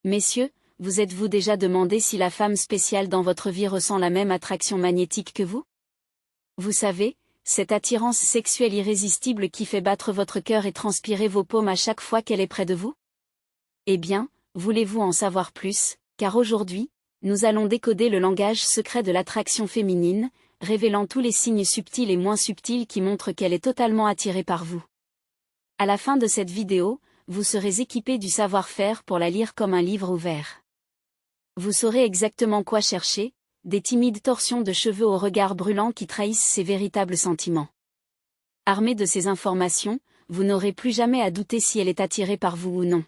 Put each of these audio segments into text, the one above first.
Messieurs, vous êtes-vous déjà demandé si la femme spéciale dans votre vie ressent la même attraction magnétique que vous? Vous savez, cette attirance sexuelle irrésistible qui fait battre votre cœur et transpirer vos paumes à chaque fois qu'elle est près de vous? Eh bien, voulez-vous en savoir plus, car aujourd'hui, nous allons décoder le langage secret de l'attraction féminine, révélant tous les signes subtils et moins subtils qui montrent qu'elle est totalement attirée par vous. À la fin de cette vidéo, vous serez équipé du savoir-faire pour la lire comme un livre ouvert. Vous saurez exactement quoi chercher, des timides torsions de cheveux au regard brûlant qui trahissent ses véritables sentiments. Armé de ces informations, vous n'aurez plus jamais à douter si elle est attirée par vous ou non.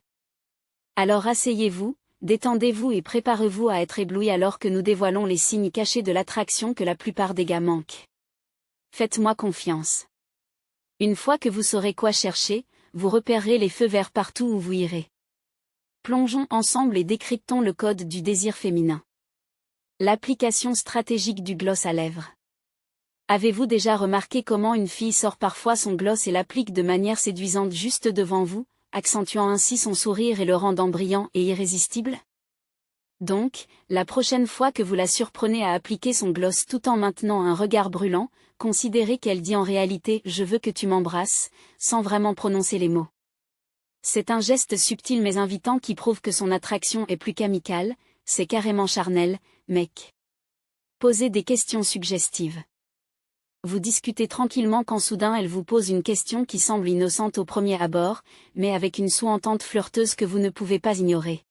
Alors asseyez-vous, détendez-vous et préparez-vous à être ébloui alors que nous dévoilons les signes cachés de l'attraction que la plupart des gars manquent. Faites-moi confiance. Une fois que vous saurez quoi chercher, vous repérerez les feux verts partout où vous irez. Plongeons ensemble et décryptons le code du désir féminin. L'application stratégique du gloss à lèvres. Avez-vous déjà remarqué comment une fille sort parfois son gloss et l'applique de manière séduisante juste devant vous, accentuant ainsi son sourire et le rendant brillant et irrésistible? Donc, la prochaine fois que vous la surprenez à appliquer son gloss tout en maintenant un regard brûlant, considérez qu'elle dit en réalité « Je veux que tu m'embrasses », sans vraiment prononcer les mots. C'est un geste subtil mais invitant qui prouve que son attraction est plus qu'amicale, c'est carrément charnel, mec. Posez des questions suggestives. Vous discutez tranquillement quand soudain elle vous pose une question qui semble innocente au premier abord, mais avec une sous-entente flirteuse que vous ne pouvez pas ignorer.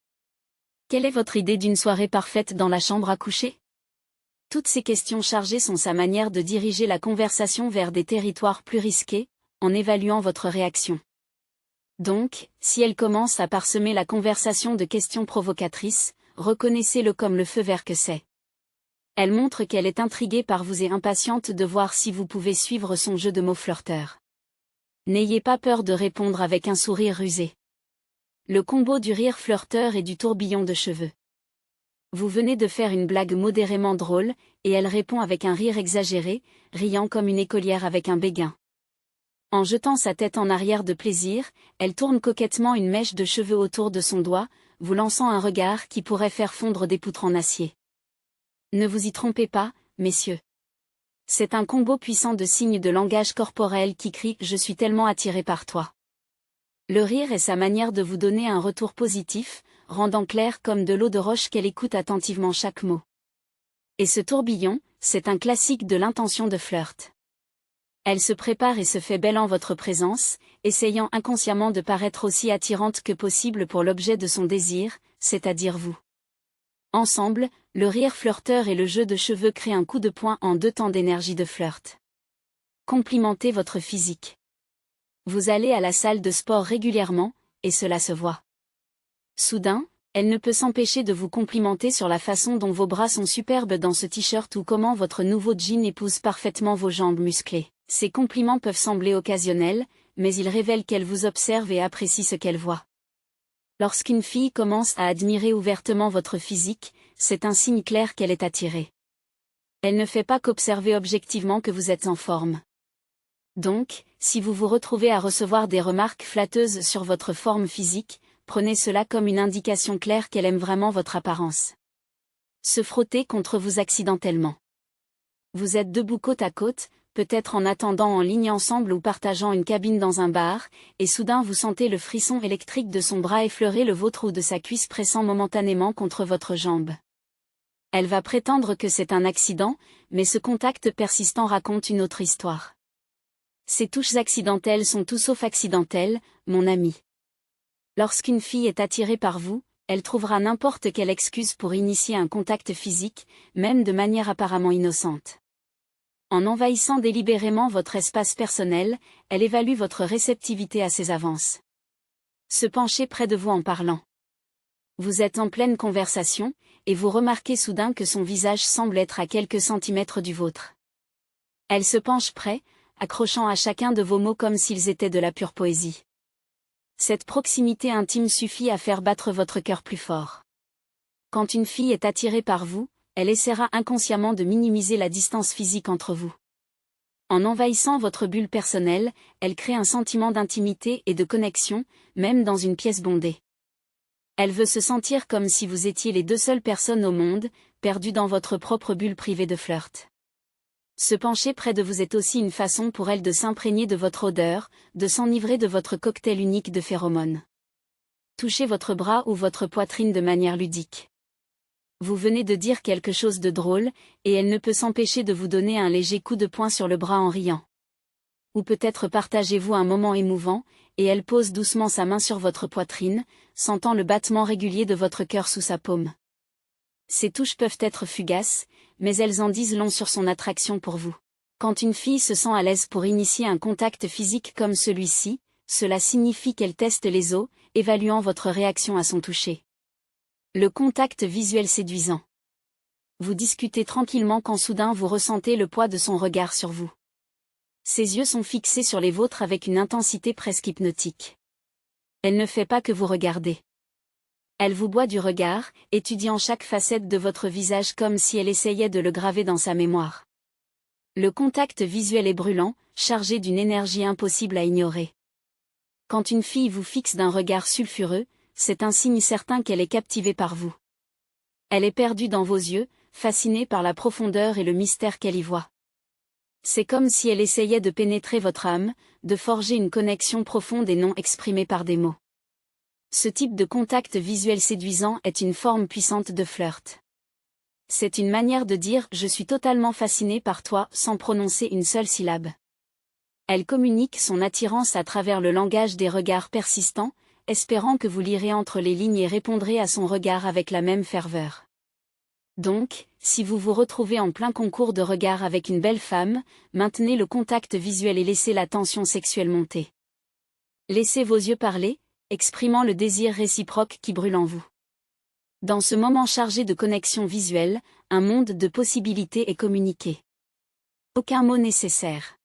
Quelle est votre idée d'une soirée parfaite dans la chambre à coucher? Toutes ces questions chargées sont sa manière de diriger la conversation vers des territoires plus risqués, en évaluant votre réaction. Donc, si elle commence à parsemer la conversation de questions provocatrices, reconnaissez-le comme le feu vert que c'est. Elle montre qu'elle est intriguée par vous et impatiente de voir si vous pouvez suivre son jeu de mots flirteur. N'ayez pas peur de répondre avec un sourire rusé. Le combo du rire flirteur et du tourbillon de cheveux. Vous venez de faire une blague modérément drôle, et elle répond avec un rire exagéré, riant comme une écolière avec un béguin. En jetant sa tête en arrière de plaisir, elle tourne coquettement une mèche de cheveux autour de son doigt, vous lançant un regard qui pourrait faire fondre des poutres en acier. Ne vous y trompez pas, messieurs. C'est un combo puissant de signes de langage corporel qui crie « Je suis tellement attiré par toi ». Le rire est sa manière de vous donner un retour positif, rendant clair comme de l'eau de roche qu'elle écoute attentivement chaque mot. Et ce tourbillon, c'est un classique de l'intention de flirt. Elle se prépare et se fait belle en votre présence, essayant inconsciemment de paraître aussi attirante que possible pour l'objet de son désir, c'est-à-dire vous. Ensemble, le rire flirteur et le jeu de cheveux créent un coup de poing en 2 temps d'énergie de flirt. Complimentez votre physique. Vous allez à la salle de sport régulièrement, et cela se voit. Soudain, elle ne peut s'empêcher de vous complimenter sur la façon dont vos bras sont superbes dans ce t-shirt ou comment votre nouveau jean épouse parfaitement vos jambes musclées. Ces compliments peuvent sembler occasionnels, mais ils révèlent qu'elle vous observe et apprécie ce qu'elle voit. Lorsqu'une fille commence à admirer ouvertement votre physique, c'est un signe clair qu'elle est attirée. Elle ne fait pas qu'observer objectivement que vous êtes en forme. Donc, si vous vous retrouvez à recevoir des remarques flatteuses sur votre forme physique, prenez cela comme une indication claire qu'elle aime vraiment votre apparence. Se frotter contre vous accidentellement. Vous êtes debout côte à côte, peut-être en attendant en ligne ensemble ou partageant une cabine dans un bar, et soudain vous sentez le frisson électrique de son bras effleurer le vôtre ou de sa cuisse pressant momentanément contre votre jambe. Elle va prétendre que c'est un accident, mais ce contact persistant raconte une autre histoire. Ces touches accidentelles sont tout sauf accidentelles, mon ami. Lorsqu'une fille est attirée par vous, elle trouvera n'importe quelle excuse pour initier un contact physique, même de manière apparemment innocente. En envahissant délibérément votre espace personnel, elle évalue votre réceptivité à ses avances. Se pencher près de vous en parlant. Vous êtes en pleine conversation, et vous remarquez soudain que son visage semble être à quelques centimètres du vôtre. Elle se penche près, accrochant à chacun de vos mots comme s'ils étaient de la pure poésie. Cette proximité intime suffit à faire battre votre cœur plus fort. Quand une fille est attirée par vous, elle essaiera inconsciemment de minimiser la distance physique entre vous. En envahissant votre bulle personnelle, elle crée un sentiment d'intimité et de connexion, même dans une pièce bondée. Elle veut se sentir comme si vous étiez les deux seules personnes au monde, perdues dans votre propre bulle privée de flirt. Se pencher près de vous est aussi une façon pour elle de s'imprégner de votre odeur, de s'enivrer de votre cocktail unique de phéromones. Touchez votre bras ou votre poitrine de manière ludique. Vous venez de dire quelque chose de drôle, et elle ne peut s'empêcher de vous donner un léger coup de poing sur le bras en riant. Ou peut-être partagez-vous un moment émouvant, et elle pose doucement sa main sur votre poitrine, sentant le battement régulier de votre cœur sous sa paume. Ces touches peuvent être fugaces, mais elles en disent long sur son attraction pour vous. Quand une fille se sent à l'aise pour initier un contact physique comme celui-ci, cela signifie qu'elle teste les os, évaluant votre réaction à son toucher. Le contact visuel séduisant. Vous discutez tranquillement quand soudain vous ressentez le poids de son regard sur vous. Ses yeux sont fixés sur les vôtres avec une intensité presque hypnotique. Elle ne fait pas que vous regarder. Elle vous boit du regard, étudiant chaque facette de votre visage comme si elle essayait de le graver dans sa mémoire. Le contact visuel est brûlant, chargé d'une énergie impossible à ignorer. Quand une fille vous fixe d'un regard sulfureux, c'est un signe certain qu'elle est captivée par vous. Elle est perdue dans vos yeux, fascinée par la profondeur et le mystère qu'elle y voit. C'est comme si elle essayait de pénétrer votre âme, de forger une connexion profonde et non exprimée par des mots. Ce type de contact visuel séduisant est une forme puissante de flirt. C'est une manière de dire « je suis totalement fasciné par toi » sans prononcer une seule syllabe. Elle communique son attirance à travers le langage des regards persistants, espérant que vous lirez entre les lignes et répondrez à son regard avec la même ferveur. Donc, si vous vous retrouvez en plein concours de regard avec une belle femme, maintenez le contact visuel et laissez la tension sexuelle monter. Laissez vos yeux parler, exprimant le désir réciproque qui brûle en vous. Dans ce moment chargé de connexion visuelle, un monde de possibilités est communiqué. Aucun mot nécessaire.